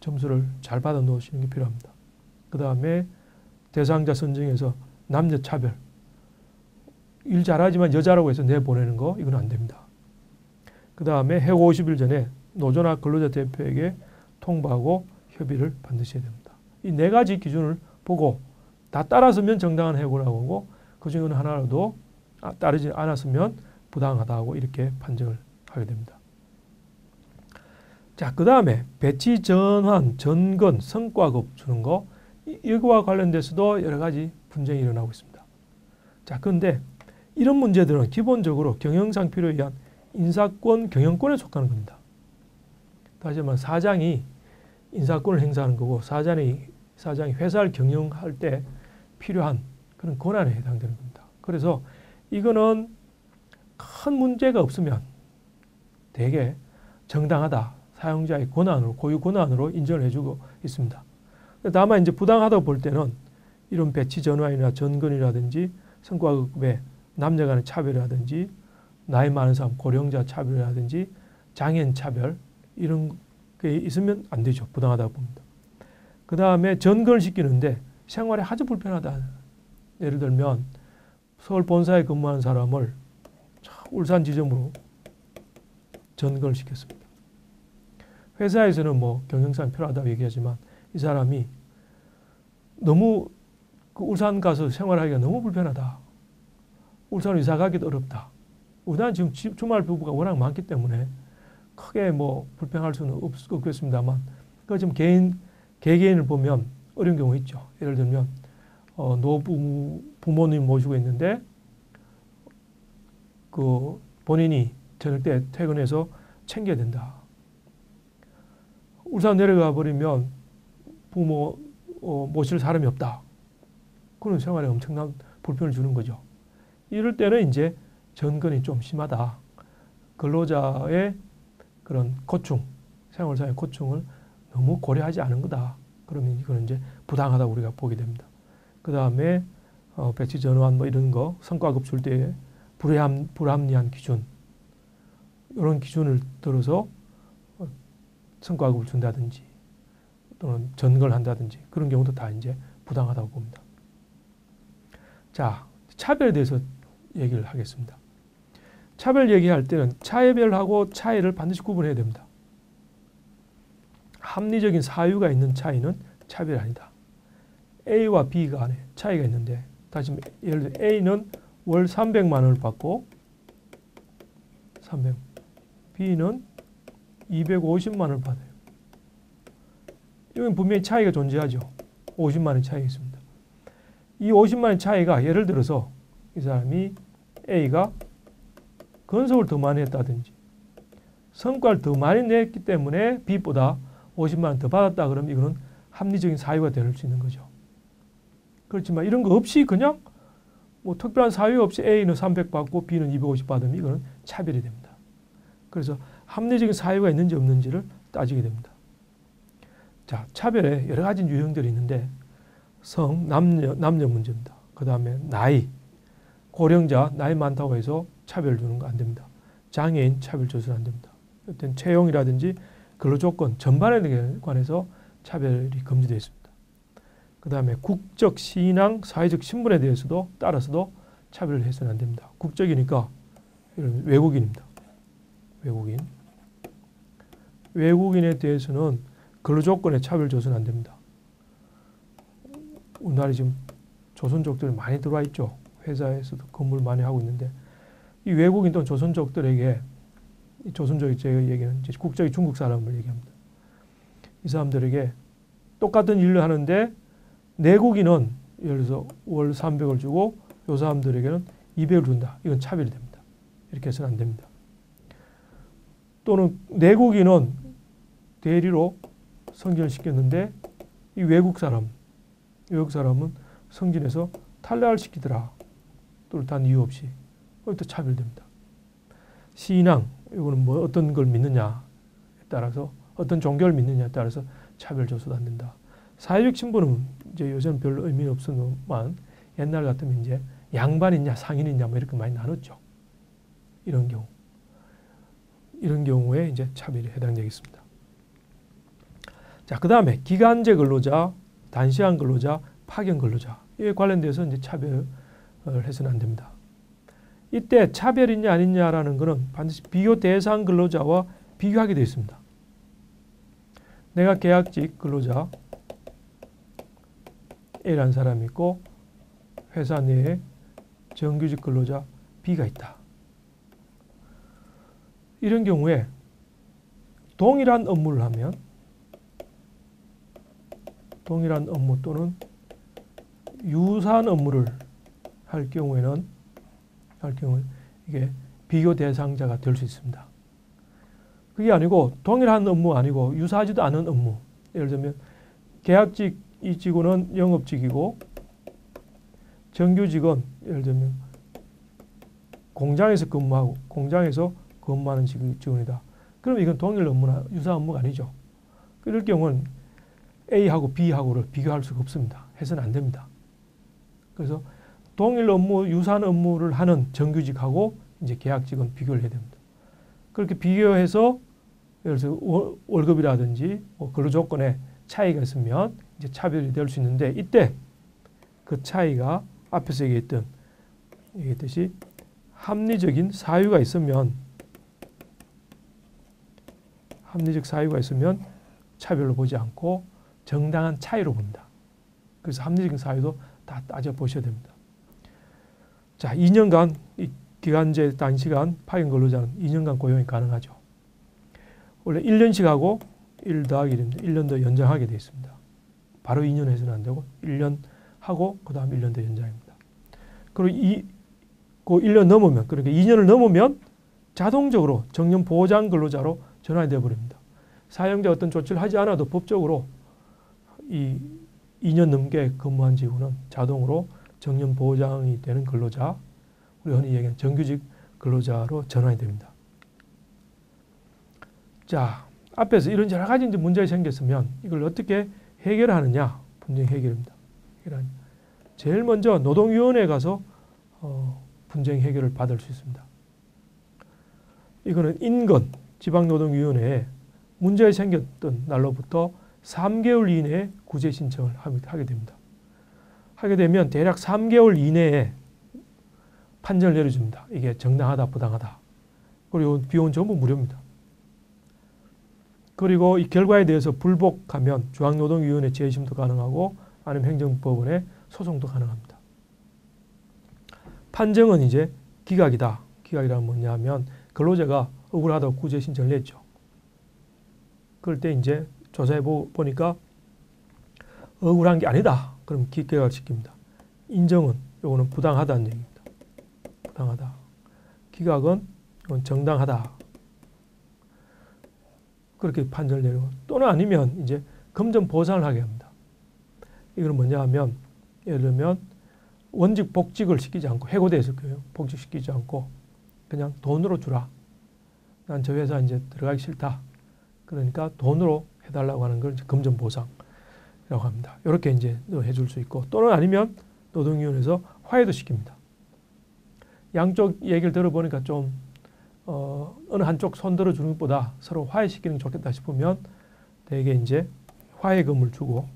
Speaker 1: 점수를 잘 받아 놓으시는 게 필요합니다. 그 다음에 대상자 선정에서 남녀 차별. 일 잘하지만 여자라고 해서 내보내는 거 이건 안 됩니다. 그 다음에 해고 50일 전에 노조나 근로자 대표에게 통보하고 협의를 반드시 해야 됩니다. 이 4가지 기준을 보고 다 따랐으면 정당한 해고라고 하고 그 중에 하나라도 따르지 않았으면 부당하다고 이렇게 판정을 하게 됩니다. 자, 그 다음에 배치 전환, 전건, 성과급 주는 거 이거와 관련돼서도 여러 가지 분쟁이 일어나고 있습니다. 자, 그런데 이런 문제들은 기본적으로 경영상 필요에 의한 인사권, 경영권에 속하는 겁니다. 다시 말해 사장이 인사권을 행사하는 거고 사장이 회사를 경영할 때 필요한 그런 권한에 해당되는 겁니다. 그래서 이거는 큰 문제가 없으면 되게 정당하다. 사용자의 권한으로, 고유 권한으로 인정을 해주고 있습니다. 다만 이제 부당하다고 볼 때는 이런 배치 전환이나 전건이라든지 성과급의 남녀 간의 차별이라든지 나이 많은 사람, 고령자 차별이라든지 장애인 차별 이런 게 있으면 안 되죠. 부당하다고 봅니다. 그 다음에 전건을 시키는데 생활에 아주 불편하다. 예를 들면 서울 본사에 근무하는 사람을 울산 지점으로 전거를 시켰습니다. 회사에서는 뭐 경영상 필요하다고 얘기하지만 이 사람이 너무 그 울산 가서 생활하기가 너무 불편하다. 울산으로 이사 가기도 어렵다. 우리나라는 지금 주말 부부가 워낙 많기 때문에 크게 뭐 불평할 수는 없겠습니다만 그 좀 개개인을 보면 어려운 경우 있죠. 예를 들면 부모님 모시고 있는데 그 본인이 저녁 때 퇴근해서 챙겨야 된다. 울산 내려가 버리면 부모 모실 사람이 없다. 그런 생활에 엄청난 불편을 주는 거죠. 이럴 때는 이제 전근이 좀 심하다. 근로자의 그런 고충, 생활상의 고충을 너무 고려하지 않은 거다. 그러면 이거는 이제 부당하다고 우리가 보게 됩니다. 그 다음에 배치 전환 뭐 이런 거 성과급 줄 때 불합리한 기준 이런 기준을 들어서 성과급을 준다든지 또는 전거를 한다든지 그런 경우도 다 이제 부당하다고 봅니다. 자, 차별에 대해서 얘기를 하겠습니다. 차별 얘기할 때는 차별하고 차이를 반드시 구분해야 됩니다. 합리적인 사유가 있는 차이는 차별이 아니다. A와 B 간에 차이가 있는데 다시 예를 들어 A는 월 300만 원을 받고 300, B는 250만 원을 받아요. 이건 분명히 차이가 존재하죠. 50만 원의 차이가 있습니다. 이 50만 원의 차이가 예를 들어서 이 사람이 A가 건석을 더 많이 했다든지 성과를 더 많이 냈기 때문에 B보다 50만 원 더 받았다 그러면 이거는 합리적인 사유가 될 수 있는 거죠. 그렇지만 이런 거 없이 그냥 뭐 특별한 사유 없이 A는 300 받고 B는 250 받으면 이거는 차별이 됩니다. 그래서 합리적인 사유가 있는지 없는지를 따지게 됩니다. 자, 차별에 여러 가지 유형들이 있는데 남녀 문제입니다. 그 다음에 나이, 고령자 나이 많다고 해서 차별 주는 거 안 됩니다. 장애인 차별 줘서는 안 됩니다. 어떤 채용이라든지 근로조건 전반에 관해서 차별이 금지되어 있습니다. 그 다음에 국적, 신앙, 사회적 신분에 대해서도 따라서도 차별을 해서는 안 됩니다. 국적이니까 외국인입니다. 외국인에 대해서는 근로조건에 차별 줘서는 안 됩니다. 우리나라에 지금 조선족들이 많이 들어와 있죠. 회사에서도 근무를 많이 하고 있는데 이 외국인 또는 조선족들에게 조선족이 제가 얘기하는 국적이 중국 사람을 얘기합니다. 이 사람들에게 똑같은 일을 하는데 내국인은 예를 들어서 월 300을 주고 이 사람들에게는 200을 준다. 이건 차별이 됩니다. 이렇게 해서는 안 됩니다. 또는 내국인은 대리로 승진을 시켰는데 이 외국 사람은 승진해서 탈락을 시키더라. 또한 이유 없이. 그것도 차별됩니다. 신앙, 이거는 뭐 어떤 걸 믿느냐에 따라서 어떤 종교를 믿느냐에 따라서 차별 줘서도 안 된다. 사회적 신분은 이제 요새는 별로 의미는 없지만 옛날 같으면 이제 양반이냐 상인이냐 뭐 이렇게 많이 나눴죠. 이런 경우에 이제 차별이 해당되겠습니다. 자, 그 다음에 기간제 근로자, 단시간 근로자, 파견 근로자 이에 관련돼서 이제 차별을 해서는 안 됩니다. 이때 차별이냐 아니냐라는 것은 반드시 비교 대상 근로자와 비교하게 되어 있습니다. 내가 계약직 근로자 A라는 사람이 있고 회사 내에 정규직 근로자 B가 있다. 이런 경우에 동일한 업무를 하면 동일한 업무 또는 유사한 업무를 할 경우에는 이게 비교 대상자가 될 수 있습니다. 그게 아니고 동일한 업무 아니고 유사하지도 않은 업무. 예를 들면 계약직 이 직원은 영업직이고 정규직은 예를 들면 공장에서 근무하는 직원이다. 그럼 이건 동일 업무나 유사 업무가 아니죠. 그럴 경우는 A하고 B하고를 비교할 수가 없습니다. 해서는 안 됩니다. 그래서 동일 업무, 유사한 업무를 하는 정규직하고 이제 계약직은 비교를 해야 됩니다. 그렇게 비교해서 예를 들어서 월급이라든지 근로조건에 차이가 있으면 이제 차별이 될 수 있는데 이때 그 차이가 앞에서 얘기했듯이 합리적인 사유가 있으면 차별로 보지 않고 정당한 차이로 본다. 그래서 합리적인 사유도 다 따져보셔야 됩니다. 자, 2년간 이 기간제 단시간 파견 근로자는 2년간 고용이 가능하죠. 원래 1년씩 하고 1 더하기 1입니다. 1년 더 연장하게 되어 있습니다. 바로 2년 해서는 안 되고 1년 하고 그 다음 1년 더 연장입니다. 그리고 그 1년 넘으면, 그러니까 2년을 넘으면 자동적으로 정년 보장 근로자로 전환이 되어 버립니다. 사용자 어떤 조치를 하지 않아도 법적으로 이 2년 넘게 근무한 직원은 자동으로 정년 보장이 되는 근로자, 우리 흔히 얘기하는 정규직 근로자로 전환이 됩니다. 자, 앞에서 이런 여러 가지 문제가 생겼으면 이걸 어떻게 해결하느냐? 분쟁 해결입니다. 제일 먼저 노동위원회에 가서 분쟁 해결을 받을 수 있습니다. 이거는 인건 지방노동위원회에 문제가 생겼던 날로부터 3개월 이내에 구제 신청을 하게 됩니다. 하게 되면 대략 3개월 이내에 판정을 내려줍니다. 이게 정당하다, 부당하다. 그리고 비용은 전부 무료입니다. 그리고 이 결과에 대해서 불복하면 중앙노동위원회 재심도 가능하고 아니면 행정법원에 소송도 가능합니다. 판정은 이제 기각이다. 기각이란 뭐냐 하면 근로자가 억울하다고 구제 신청을 냈죠. 그럴 때 이제 조사해 보니까 억울한 게 아니다. 그럼 기각을 시킵니다. 인정은 요거는 부당하다는 얘기입니다. 부당하다. 기각은 이건 정당하다. 그렇게 판정을 내리고 또는 아니면 이제 금전 보상을 하게 합니다. 이거는 뭐냐 하면 예를 들면 원직 복직을 시키지 않고 해고돼서 복직시키지 않고 그냥 돈으로 주라. 난 저 회사 이제 들어가기 싫다. 그러니까 돈으로 해달라고 하는 걸 이제 금전 보상이라고 합니다. 이렇게 이제 해줄 수 있고 또는 아니면 노동위원회에서 화해도 시킵니다. 양쪽 얘기를 들어보니까 좀 어느 한쪽 손 들어주는 것보다 서로 화해시키는 게 좋겠다 싶으면 대개 이제 화해금을 주고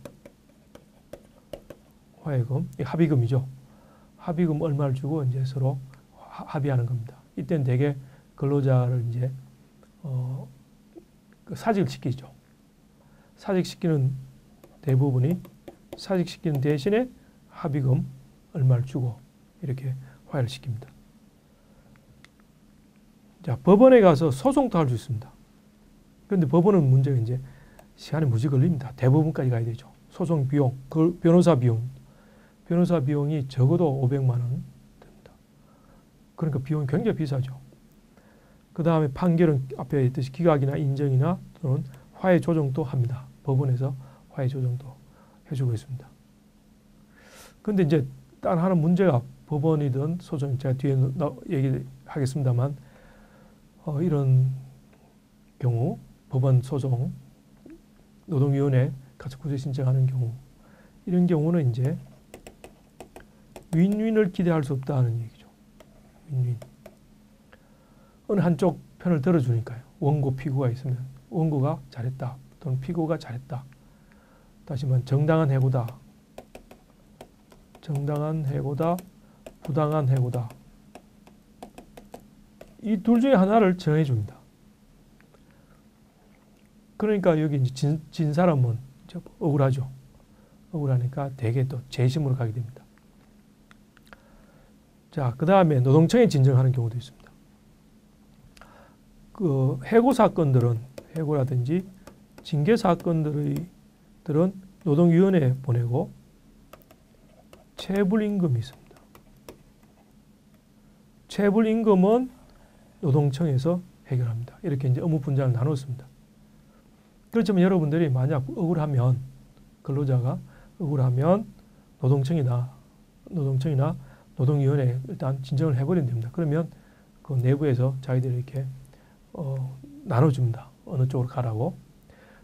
Speaker 1: 화해금, 합의금이죠. 합의금 얼마를 주고 이제 서로 합의하는 겁니다. 이때는 대개 근로자를 이제 사직을 시키죠. 사직시키는 대부분이 사직시키는 대신에 합의금 얼마를 주고 이렇게 화해를 시킵니다. 자, 법원에 가서 소송도 할 수 있습니다. 그런데 법원은 문제가 이제 시간이 무지 걸립니다. 대부분까지 가야 되죠. 소송 비용, 그 변호사 비용이 적어도 500만 원 됩니다. 그러니까 비용이 굉장히 비싸죠. 그 다음에 판결은 앞에 했듯이 기각이나 인정이나 또는 화해 조정도 합니다. 법원에서 화해 조정도 해주고 있습니다. 그런데 이제 단 하나 문제가 법원이든 소송, 제가 뒤에 얘기하겠습니다만 이런 경우 법원 소송 노동위원회 가서 구제 신청하는 경우 이런 경우는 이제 윈윈을 기대할 수 없다는 얘기죠. 윈윈. 어느 한쪽 편을 들어주니까요. 원고 피고가 있으면 원고가 잘했다 또는 피고가 잘했다. 다시 말하면 정당한 해고다. 정당한 해고다. 부당한 해고다. 이 둘 중에 하나를 정해줍니다. 그러니까 여기 이제 진 사람은 억울하죠. 억울하니까 대개 또 재심으로 가게 됩니다. 자, 그 다음에 노동청에 진정하는 경우도 있습니다. 그 해고 사건들은 해고라든지 징계 사건들은 노동위원회에 보내고 체불임금이 있습니다. 체불임금은 노동청에서 해결합니다. 이렇게 이제 업무 분장을 나눴습니다. 그렇지만 여러분들이 만약 억울하면 근로자가 억울하면 노동청이나 노동위원회에 일단 진정을 해버리면 됩니다. 그러면 그 내부에서 자기들이 이렇게 나눠줍니다. 어느 쪽으로 가라고.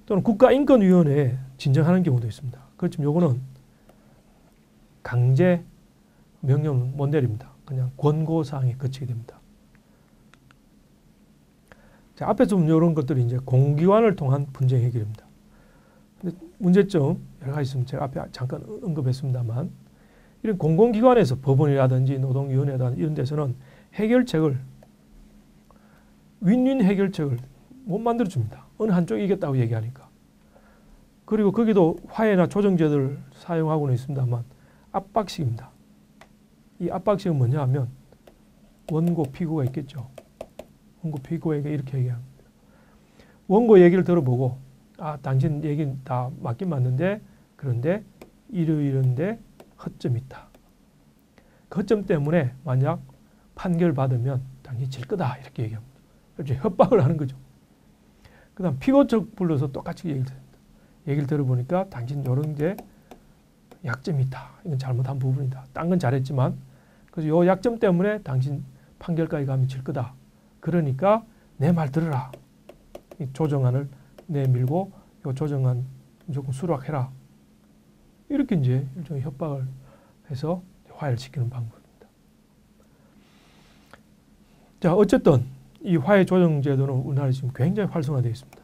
Speaker 1: 또는 국가인권위원회에 진정하는 경우도 있습니다. 그렇지만 요거는 강제 명령을 못 내립니다. 그냥 권고사항에 그치게 됩니다. 자, 앞에 좀 이런 것들이 이제 공기관을 통한 분쟁 해결입니다. 근데 문제점 여러 가지 있으면 제가 앞에 잠깐 언급했습니다만 이런 공공기관에서 법원이라든지 노동위원회라든지 이런 데서는 해결책을 윈윈 해결책을 못 만들어줍니다. 어느 한쪽이 이겼다고 얘기하니까. 그리고 거기도 화해나 조정제도를 사용하고는 있습니다만 압박식입니다. 이 압박식은 뭐냐 하면 원고 피고가 있겠죠. 원고 피고에게 이렇게 얘기합니다. 원고 얘기를 들어보고 당신 얘기는 다 맞긴 맞는데 그런데 이런데 허점이 있다. 그 허점 때문에 만약 판결 받으면 당신이 질 거다 이렇게 얘기합니다. 그렇죠. 협박을 하는 거죠. 그 다음 피고 측 불러서 똑같이 얘기를 드립니다. 얘기를 들어보니까 당신 이런 게 약점이 있다. 이건 잘못한 부분이다. 딴 건 잘했지만 그래서 요 약점 때문에 당신 판결까지 가면 질 거다. 그러니까 내 말 들어라. 이 조정안을 내밀고 요 조정안 무조건 수락해라. 이렇게 이제 일종의 협박을 해서 화해를 시키는 방법입니다. 자, 어쨌든 이 화해 조정 제도는 우리나라에 지금 굉장히 활성화되어 있습니다.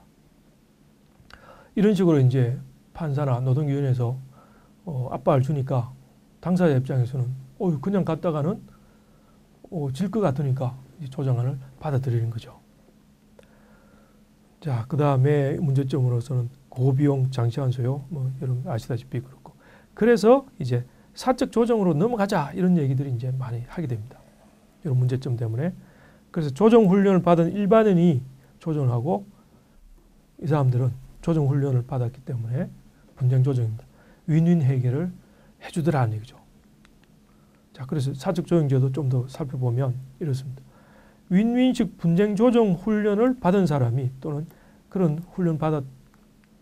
Speaker 1: 이런 식으로 이제 판사나 노동위원회에서 압박을 주니까 당사자 입장에서는 그냥 갔다가는 질 것 같으니까 이 조정안을 받아들이는 거죠. 자, 그 다음에 문제점으로서는 고비용 장시간 소요, 여러분 아시다시피 그렇고. 그래서 이제 사적 조정으로 넘어가자 이런 얘기들이 이제 많이 하게 됩니다. 이런 문제점 때문에. 그래서 조정 훈련을 받은 일반인이 조정을 하고 이 사람들은 조정 훈련을 받았기 때문에 분쟁 조정입니다. 윈윈 해결을 해주더라는 얘기죠. 자, 그래서 사적 조정제도 좀 더 살펴보면 이렇습니다. 윈윈식 분쟁 조정 훈련을 받은 사람이 또는 그런 훈련 받았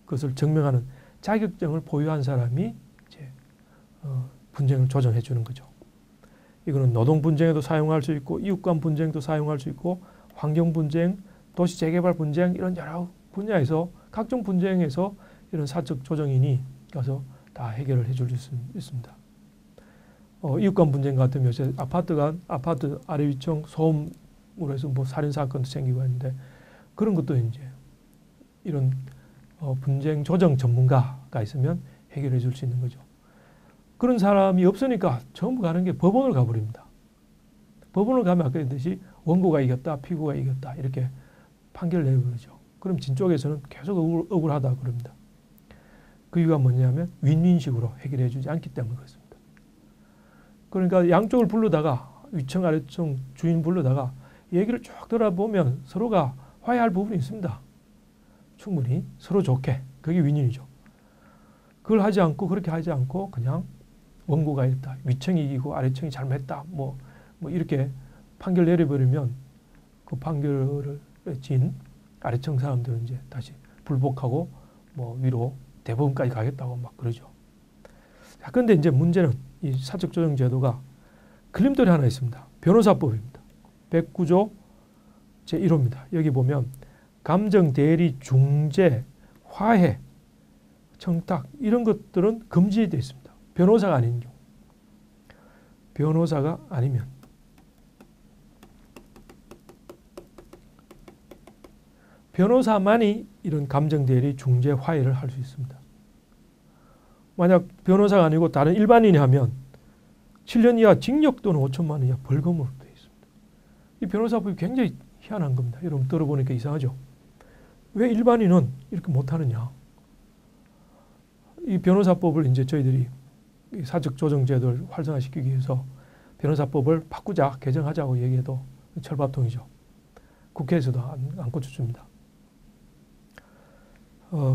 Speaker 1: 것을 증명하는 자격증을 보유한 사람이 이제 분쟁을 조정해 주는 거죠. 이거는 노동 분쟁에도 사용할 수 있고 이웃 간 분쟁도 사용할 수 있고 환경 분쟁, 도시 재개발 분쟁 이런 여러 분야에서 각종 분쟁에서 이런 사적 조정인이 가서 다 해결을 해줄 수 있습니다. 이웃 간 분쟁 같으면 요새 아파트 아래 위층 소음으로 해서 살인 사건도 생기고 했는데 그런 것도 이제 이런 분쟁 조정 전문가가 있으면 해결해 줄 수 있는 거죠. 그런 사람이 없으니까 전부 가는 게 법원을 가버립니다. 법원을 가면 아까 했듯이 원고가 이겼다, 피고가 이겼다 이렇게 판결을 내버리죠. 그럼 진 쪽에서는 계속 억울하다 그럽니다. 그 이유가 뭐냐면 윈윈식으로 해결해 주지 않기 때문에 그렇습니다. 그러니까 양쪽을 불러다가 위층 아래층 주인 불러다가 얘기를 쭉 들어보면 서로가 화해할 부분이 있습니다. 충분히 서로 좋게. 그게 윈윈이죠. 그걸 하지 않고 그렇게 하지 않고 그냥 원고가 있다. 위층이 이기고 아래층이 잘못했다. 뭐 이렇게 판결 내려버리면 그 판결을 진 아래층 사람들은 이제 다시 불복하고 위로 대법원까지 가겠다고 막 그러죠. 자, 그런데 이제 문제는 이 사적 조정 제도가 걸림돌이 하나 있습니다. 변호사법입니다. 109조 제1호입니다. 여기 보면 감정 대리, 중재, 화해, 청탁 이런 것들은 금지되어 있습니다. 변호사가 아닌 경우. 변호사가 아니면 변호사만이 이런 감정 대리, 중재, 화해를 할 수 있습니다. 만약 변호사가 아니고 다른 일반인이 하면 7년 이하 징역 또는 5천만 원 이하 벌금으로 되어 있습니다. 이 변호사법이 굉장히 희한한 겁니다. 여러분 들어보니까 이상하죠? 왜 일반인은 이렇게 못하느냐? 이 변호사법을 이제 저희들이 사적 조정 제도를 활성화시키기 위해서 변호사법을 바꾸자, 개정하자고 얘기해도 철밥통이죠. 국회에서도 안 고쳐줍니다.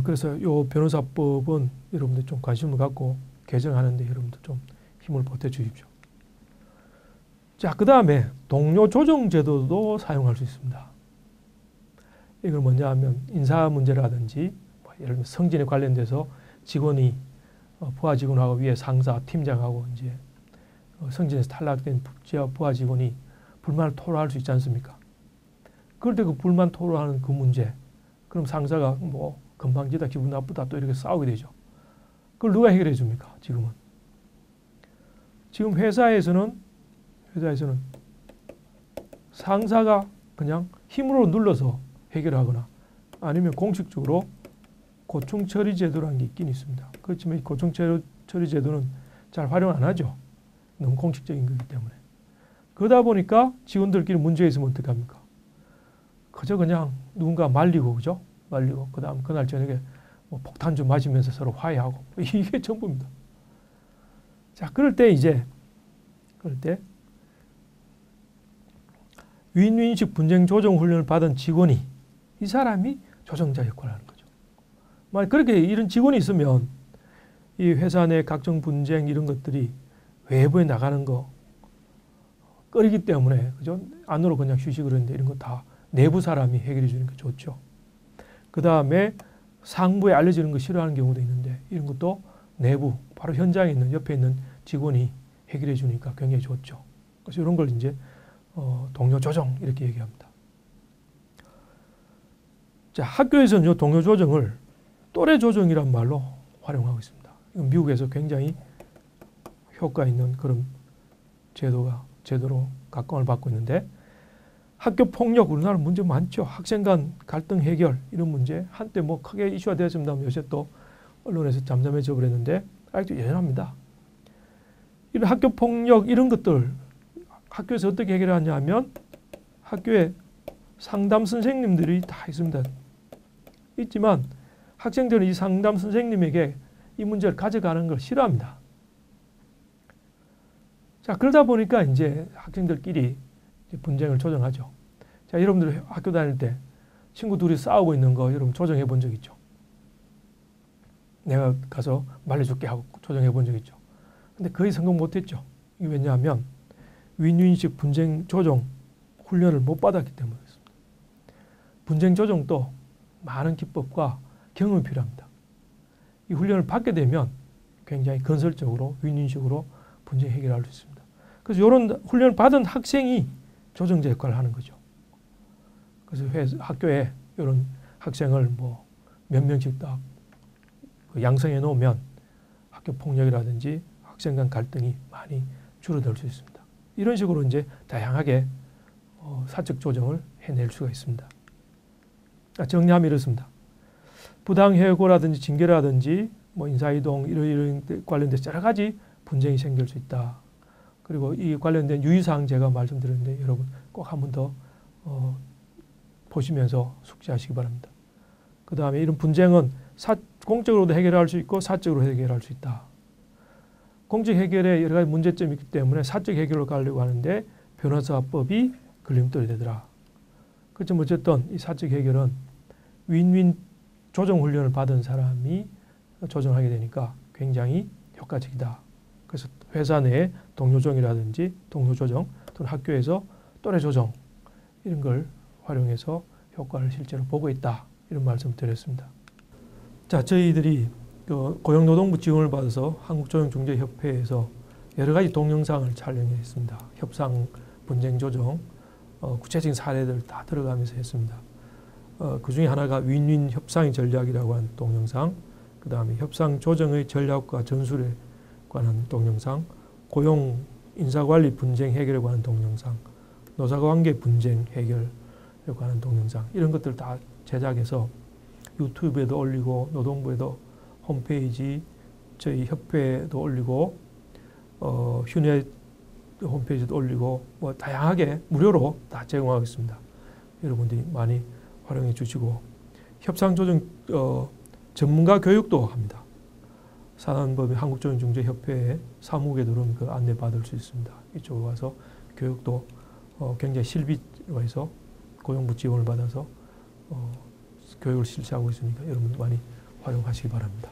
Speaker 1: 그래서 이 변호사법은 여러분들 좀 관심을 갖고 개정하는데 여러분들 좀 힘을 보태 주십시오. 자, 그 다음에 동료 조정 제도도 사용할 수 있습니다. 이걸 뭐냐 하면 인사 문제라든지 예를 들면 승진에 관련돼서 직원이 부하 직원하고 위에 상사, 팀장하고 이제 승진에서 탈락된 부하 직원이 불만을 토로할 수 있지 않습니까? 그럴 때 그 불만 토로하는 그 문제, 그럼 상사가 건방지다, 기분 나쁘다 또 이렇게 싸우게 되죠. 그걸 누가 해결해 줍니까? 지금은. 지금 회사에서는 상사가 그냥 힘으로 눌러서 해결하거나 아니면 공식적으로 고충처리 제도라는 게 있긴 있습니다. 그렇지만 이 고충처리 제도는 잘 활용 안 하죠. 너무 공식적인 거기 때문에. 그러다 보니까 직원들끼리 문제 있으면 어떡합니까? 그저 그냥 누군가 말리고, 그죠? 말리고, 그 다음 그날 저녁에 뭐 폭탄 좀 맞으면서 서로 화해하고. 이게 전부입니다. 자, 그럴 때 윈윈식 분쟁 조정 훈련을 받은 직원이 이 사람이 조정자 역할을 하는 거죠. 만약 그렇게 이런 직원이 있으면 이 회사 내 각종 분쟁 이런 것들이 외부에 나가는 거 꺼리기 때문에, 그죠? 안으로 그냥 휴식을 하는데 이런 거 다 내부 사람이 해결해 주는 게 좋죠. 그 다음에 상부에 알려지는 거 싫어하는 경우도 있는데 이런 것도 내부 바로 현장에 있는 옆에 있는 직원이 해결해 주니까 굉장히 좋죠. 그래서 이런 걸 이제 동료 조정 이렇게 얘기합니다. 자, 학교에서는 이 동료 조정을 또래 조정이란 말로 활용하고 있습니다. 이건 미국에서 굉장히 효과 있는 그런 제도로 각광을 받고 있는데, 학교 폭력 우리나라 문제 많죠. 학생 간 갈등 해결 이런 문제 한때 뭐 크게 이슈가 되었습니다. 요새 또 언론에서 잠잠해져 버렸는데 아직도 여전합니다. 이런 학교 폭력 이런 것들 학교에서 어떻게 해결하냐 하면 학교에 상담 선생님들이 다 있습니다. 있지만 학생들은 이 상담 선생님에게 이 문제를 가져가는 걸 싫어합니다. 자, 그러다 보니까 이제 학생들끼리 이제 분쟁을 조정하죠. 자, 여러분들 학교 다닐 때 친구 둘이 싸우고 있는 거 여러분 조정해 본 적 있죠? 내가 가서 말려줄게 하고 조정해 본 적 있죠? 근데 거의 성공 못했죠. 이게 왜냐하면 윈윈식 분쟁 조정 훈련을 못 받았기 때문에 그렇습니다. 분쟁 조정도 많은 기법과 경험이 필요합니다. 이 훈련을 받게 되면 굉장히 건설적으로 윈윈식으로 분쟁 해결할 수 있습니다. 그래서 이런 훈련을 받은 학생이 조정자 역할을 하는 거죠. 그래서 학교에 이런 학생을 뭐 몇 명씩 딱 양성해 놓으면 학교 폭력이라든지 학생 간 갈등이 많이 줄어들 수 있습니다. 이런 식으로 이제 다양하게 사적 조정을 해낼 수가 있습니다. 정리하면 이렇습니다. 부당해고라든지 징계라든지 뭐 인사이동 이런 관련돼서 여러 가지 분쟁이 생길 수 있다. 그리고 이 관련된 유의사항 제가 말씀드렸는데 여러분 꼭 한 번 더 보시면서 숙지하시기 바랍니다. 그 다음에 이런 분쟁은 공적으로도 해결할 수 있고 사적으로 해결할 수 있다. 공적 해결에 여러 가지 문제점이 있기 때문에 사적 해결로 가려고 하는데 변호사법이 걸림돌이 되더라. 그렇지만 어쨌든 이 사적 해결은 윈윈 조정 훈련을 받은 사람이 조정하게 되니까 굉장히 효과적이다. 그래서 회사 내에 동료 조정이라든지 동료 조정 또는 학교에서 또래 조정 이런 걸 활용해서 효과를 실제로 보고 있다. 이런 말씀 드렸습니다. 자, 저희들이 고용노동부 지원을 받아서 한국조정중재협회에서 여러 가지 동영상을 촬영했습니다. 협상, 분쟁 조정, 구체적인 사례들 다 들어가면서 했습니다. 그 중에 하나가 윈윈 협상의 전략이라고 하는 동영상, 그 다음에 협상 조정의 전략과 전술에 관한 동영상, 고용 인사관리 분쟁 해결에 관한 동영상, 노사관계 분쟁 해결에 관한 동영상 이런 것들 다 제작해서 유튜브에도 올리고 노동부에도 홈페이지 저희 협회에도 올리고 휴넷 홈페이지도 올리고 뭐 다양하게 무료로 다 제공하고 있습니다. 여러분들이 많이 활용해 주시고 협상조정 전문가 교육도 합니다. 산안법인 한국조정중재협회에 사무국에 들어오면 그 안내 받을 수 있습니다. 이쪽으로 와서 교육도 굉장히 실비로 해서 고용부 지원을 받아서 교육을 실시하고 있으니까 여러분 많이 활용하시기 바랍니다.